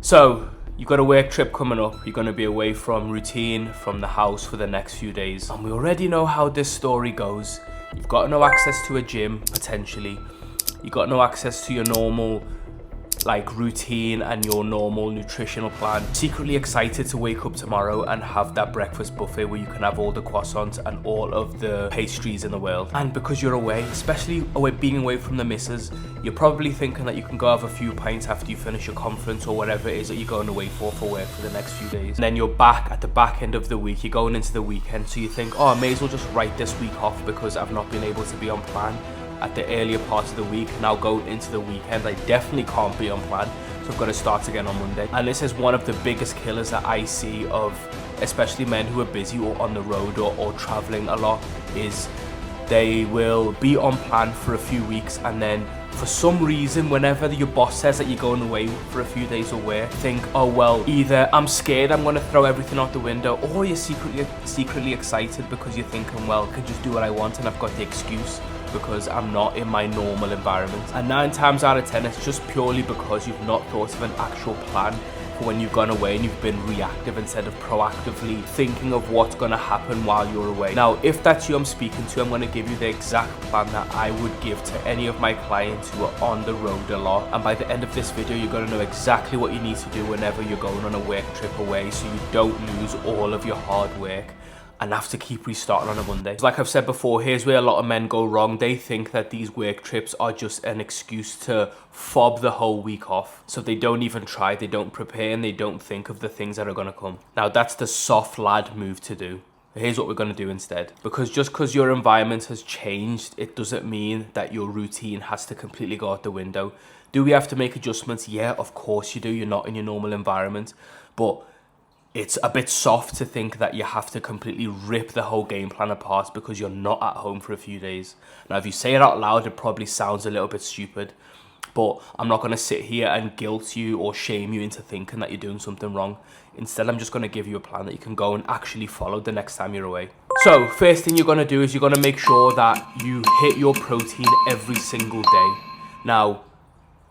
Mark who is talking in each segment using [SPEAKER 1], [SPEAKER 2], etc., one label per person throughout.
[SPEAKER 1] So, you got a work trip coming up, you're going to be away from routine, from the house for the next few days. And we already know how this story goes. You've got no access to a gym, potentially. You've got no access to your normal routine and your normal nutritional plan. Secretly excited to wake up tomorrow and have that breakfast buffet where you can have all the croissants and all of the pastries in the world. And because you're away, especially being away from the missus, you're probably thinking that you can go have a few pints after you finish your conference or whatever it is that you're going away for work for the next few days. And then you're back at the back end of the week, you're going into the weekend, so you think, oh, I may as well just write this week off because I've not been able to be on plan at the earlier parts of the week. Now going into the weekend, I definitely can't be on plan, so I've got to start again on Monday. And this is one of the biggest killers that I see of especially men who are busy or on the road or traveling a lot, is they will be on plan for a few weeks and then for some reason, whenever your boss says that you're going away for a few days away, think, oh well, either I'm scared I'm going to throw everything out the window, or you're secretly excited because you're thinking, well, I can just do what I want and I've got the excuse because I'm not in my normal environment. And 9 times out of 10, it's just purely because you've not thought of an actual plan for when you've gone away and you've been reactive instead of proactively thinking of what's going to happen while you're away. Now, if that's you I'm speaking to, I'm going to give you the exact plan that I would give to any of my clients who are on the road a lot. And by the end of this video, you're going to know exactly what you need to do whenever you're going on a work trip away, so you don't lose all of your hard work and have to keep restarting on a Monday. Like I've said before, here's where a lot of men go wrong. They think that these work trips are just an excuse to fob the whole week off. So they don't even try, they don't prepare, and they don't think of the things that are gonna come. Now that's the soft lad move to do. Here's what we're gonna do instead. Because just because your environment has changed, it doesn't mean that your routine has to completely go out the window. Do we have to make adjustments? Yeah, of course you do. You're not in your normal environment. But it's a bit soft to think that you have to completely rip the whole game plan apart because you're not at home for a few days. Now, if you say it out loud, it probably sounds a little bit stupid, but I'm not going to sit here and guilt you or shame you into thinking that you're doing something wrong. Instead, I'm just going to give you a plan that you can go and actually follow the next time you're away. So, first thing you're going to do is you're going to make sure that you hit your protein every single day. Now,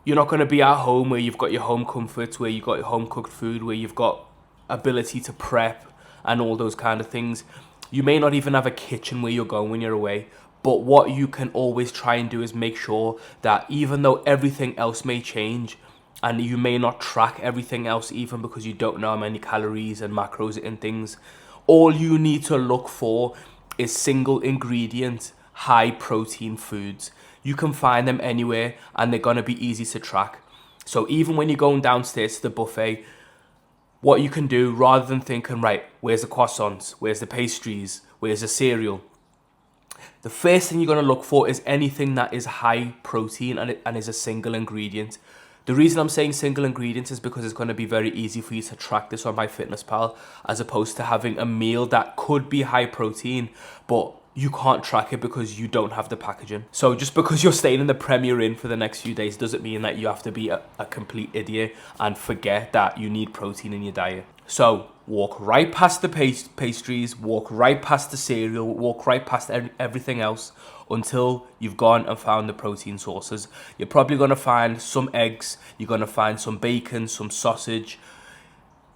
[SPEAKER 1] you're not going to be at home where you've got your home comforts, where you've got your home cooked food, where you've got ability to prep and all those kind of things. You may not even have a kitchen where you're going when you're away, but what you can always try and do is make sure that even though everything else may change and you may not track everything else even because you don't know how many calories and macros and things, all you need to look for is single ingredient high protein foods. You can find them anywhere and they're going to be easy to track. So even when you're going downstairs to the buffet, what you can do, rather than thinking, right, where's the croissants, where's the pastries, where's the cereal, the first thing you're going to look for is anything that is high protein and is a single ingredient. The reason I'm saying single ingredient is because it's going to be very easy for you to track this on MyFitnessPal, as opposed to having a meal that could be high protein, but you can't track it because you don't have the packaging. So just because you're staying in the Premier Inn for the next few days doesn't mean that you have to be a complete idiot and forget that you need protein in your diet. So walk right past the pastries, walk right past the cereal, walk right past everything else until you've gone and found the protein sources. You're probably going to find some eggs, you're going to find some bacon, some sausage.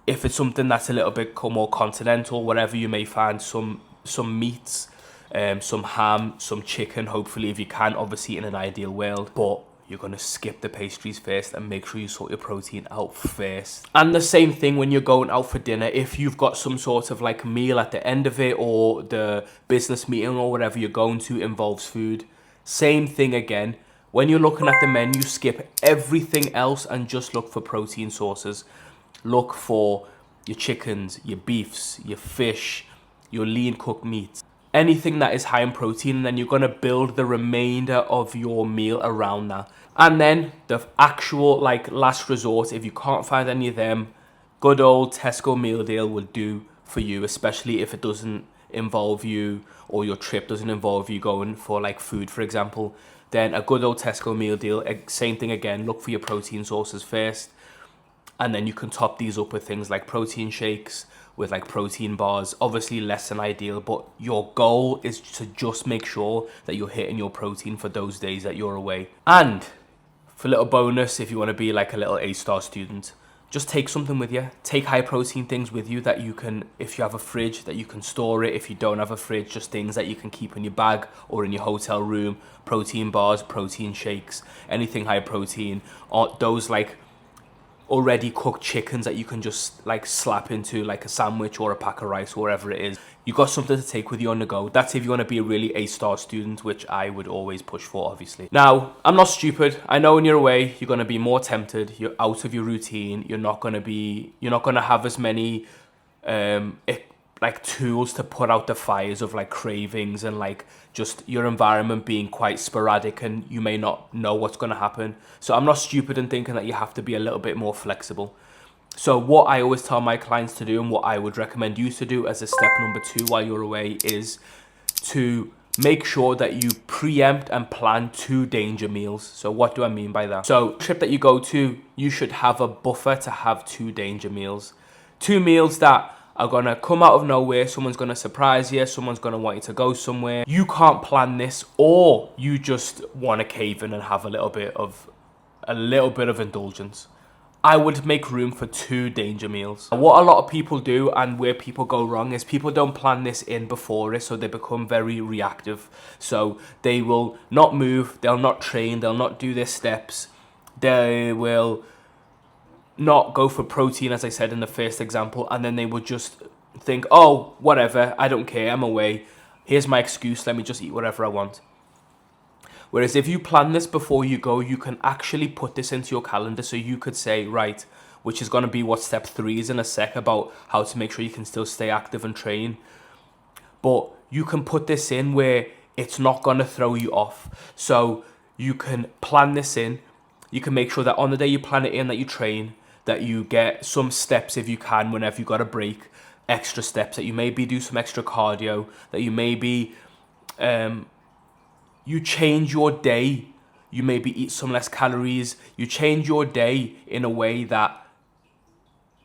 [SPEAKER 1] If it's something that's a little bit more continental, whatever, you may find some meats, some ham, some chicken, hopefully if you can, obviously in an ideal world, but you're going to skip the pastries first and make sure you sort your protein out first. And the same thing when you're going out for dinner. If you've got some sort of meal at the end of it, or the business meeting or whatever you're going to involves food, same thing again. When you're looking at the menu, skip everything else and just look for protein sources. Look for your chickens, your beefs, your fish, your lean cooked meats. Anything that is high in protein, and then you're going to build the remainder of your meal around that. And then the actual last resort, if you can't find any of them, good old Tesco meal deal will do for you, especially if it doesn't involve you, or your trip doesn't involve you going for food, for example. Then a good old Tesco meal deal, same thing again, look for your protein sources first, and then you can top these up with things like protein shakes, with protein bars. Obviously less than ideal, but your goal is to just make sure that you're hitting your protein for those days that you're away. And for a little bonus, if you want to be a little A-star student, just take something with you. Take high protein things with you that you can, if you have a fridge, that you can store it. If you don't have a fridge, just things that you can keep in your bag or in your hotel room. Protein bars, protein shakes, anything high protein. Or those like already cooked chickens that you can just like slap into like a sandwich or a pack of rice or whatever it is. You got something to take with you on the go. That's if you want to be a really A-star student, which I would always push for, obviously. Now, I'm not stupid. I know when you're away, you're going to be more tempted. You're out of your routine. You're not going to have as many like tools to put out the fires of like cravings and like just your environment being quite sporadic, and you may not know what's going to happen. So I'm not stupid in thinking that you have to be a little bit more flexible. So what I always tell my clients to do, and what I would recommend you to do as a step number 2 while you're away, is to make sure that you preempt and plan 2 danger meals. So what do I mean by that? So trip that you go to, you should have a buffer to have 2 danger meals. 2 meals that are gonna come out of nowhere. Someone's gonna surprise you. Someone's gonna want you to go somewhere. You can't plan this, or you just want to cave in and have a little bit of indulgence. I would make room for 2 danger meals. What a lot of people do, and where people go wrong, is people don't plan this in before it, so they become very reactive. So they will not move, they'll not train, they'll not do their steps, they will not go for protein, as I said in the first example, and then they would just think, oh, whatever, I don't care, I'm away. Here's my excuse, let me just eat whatever I want. Whereas if you plan this before you go, you can actually put this into your calendar. So you could say, right, which is going to be what step 3 is in a sec, about how to make sure you can still stay active and train. But you can put this in where it's not going to throw you off. So you can plan this in. You can make sure that on the day you plan it in, that you train, that you get some steps if you can, whenever you got a break, extra steps, that you maybe do some extra cardio, that you maybe you change your day, you maybe eat some less calories, you change your day in a way that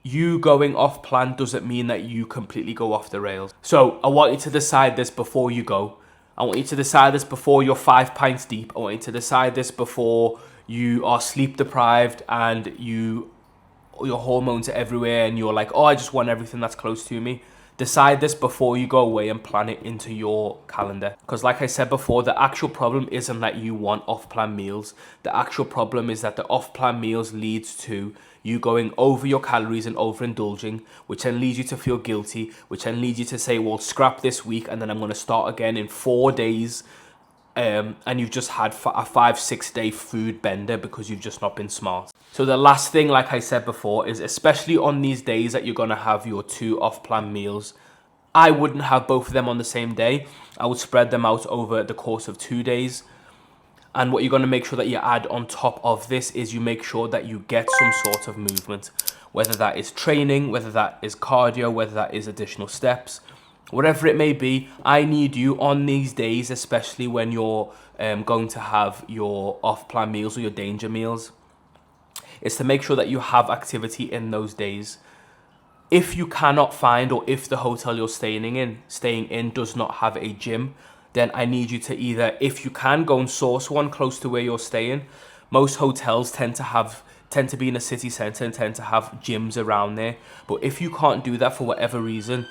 [SPEAKER 1] you going off plan doesn't mean that you completely go off the rails. So I want you to decide this before you go. I want you to decide this before you're 5 pints deep. I want you to decide this before you are sleep deprived and your hormones are everywhere and you're like, oh, I just want everything that's close to me. Decide this before you go away and plan it into your calendar. Because like I said before, the actual problem isn't that you want off-plan meals. The actual problem is that the off-plan meals leads to you going over your calories and overindulging, which then leads you to feel guilty, which then leads you to say, well, scrap this week and then I'm going to start again in 4 days. And you've just had a 5-6 day food bender because you've just not been smart. So the last thing, like I said before, is especially on these days that you're going to have your 2 off-plan meals, I wouldn't have both of them on the same day. I would spread them out over the course of 2 days. And what you're going to make sure that you add on top of this is you make sure that you get some sort of movement, whether that is training, whether that is cardio, whether that is additional steps. Whatever it may be, I need you on these days, especially when you're going to have your off-plan meals or your danger meals, is to make sure that you have activity in those days. If you cannot find, or if the hotel you're staying in does not have a gym, then I need you to either, if you can, go and source one close to where you're staying. Most hotels tend to be in a city centre and tend to have gyms around there. But if you can't do that for whatever reason,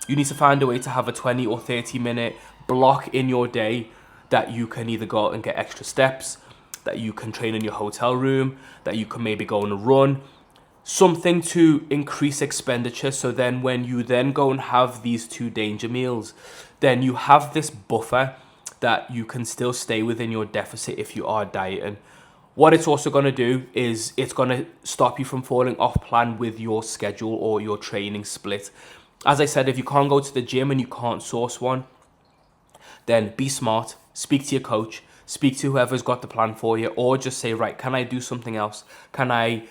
[SPEAKER 1] you need to find a way to have a 20 or 30 minute block in your day that you can either go out and get extra steps, that you can train in your hotel room, that you can maybe go on a run, something to increase expenditure. So then when you then go and have these 2 danger meals, then you have this buffer that you can still stay within your deficit if you are dieting. What it's also going to do is it's going to stop you from falling off plan with your schedule or your training split. As I said, if you can't go to the gym and you can't source one, then be smart, speak to your coach, speak to whoever's got the plan for you, or just say, right, can I do something else? Can I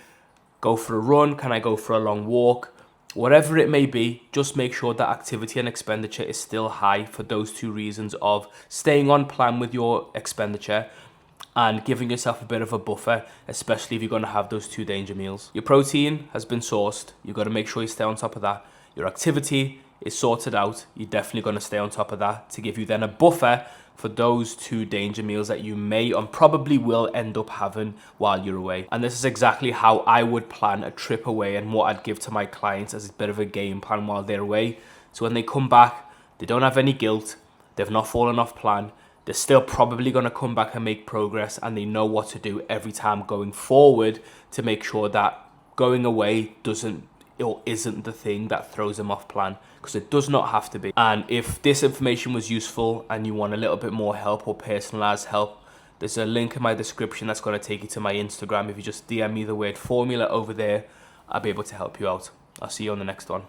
[SPEAKER 1] go for a run? Can I go for a long walk? Whatever it may be, just make sure that activity and expenditure is still high for those 2 reasons of staying on plan with your expenditure and giving yourself a bit of a buffer, especially if you're going to have those 2 danger meals. Your protein has been sourced. You've got to make sure you stay on top of that. Your activity is sorted out, you're definitely going to stay on top of that to give you then a buffer for those 2 danger meals that you may and probably will end up having while you're away. And this is exactly how I would plan a trip away and what I'd give to my clients as a bit of a game plan while they're away. So when they come back, they don't have any guilt, they've not fallen off plan, they're still probably going to come back and make progress, and they know what to do every time going forward to make sure that going away doesn't or isn't the thing that throws them off plan, because it does not have to be. And if this information was useful and you want a little bit more help or personalized help, there's a link in my description that's going to take you to my Instagram. If you just DM me the word formula over there, I'll be able to help you out. I'll see you on the next one.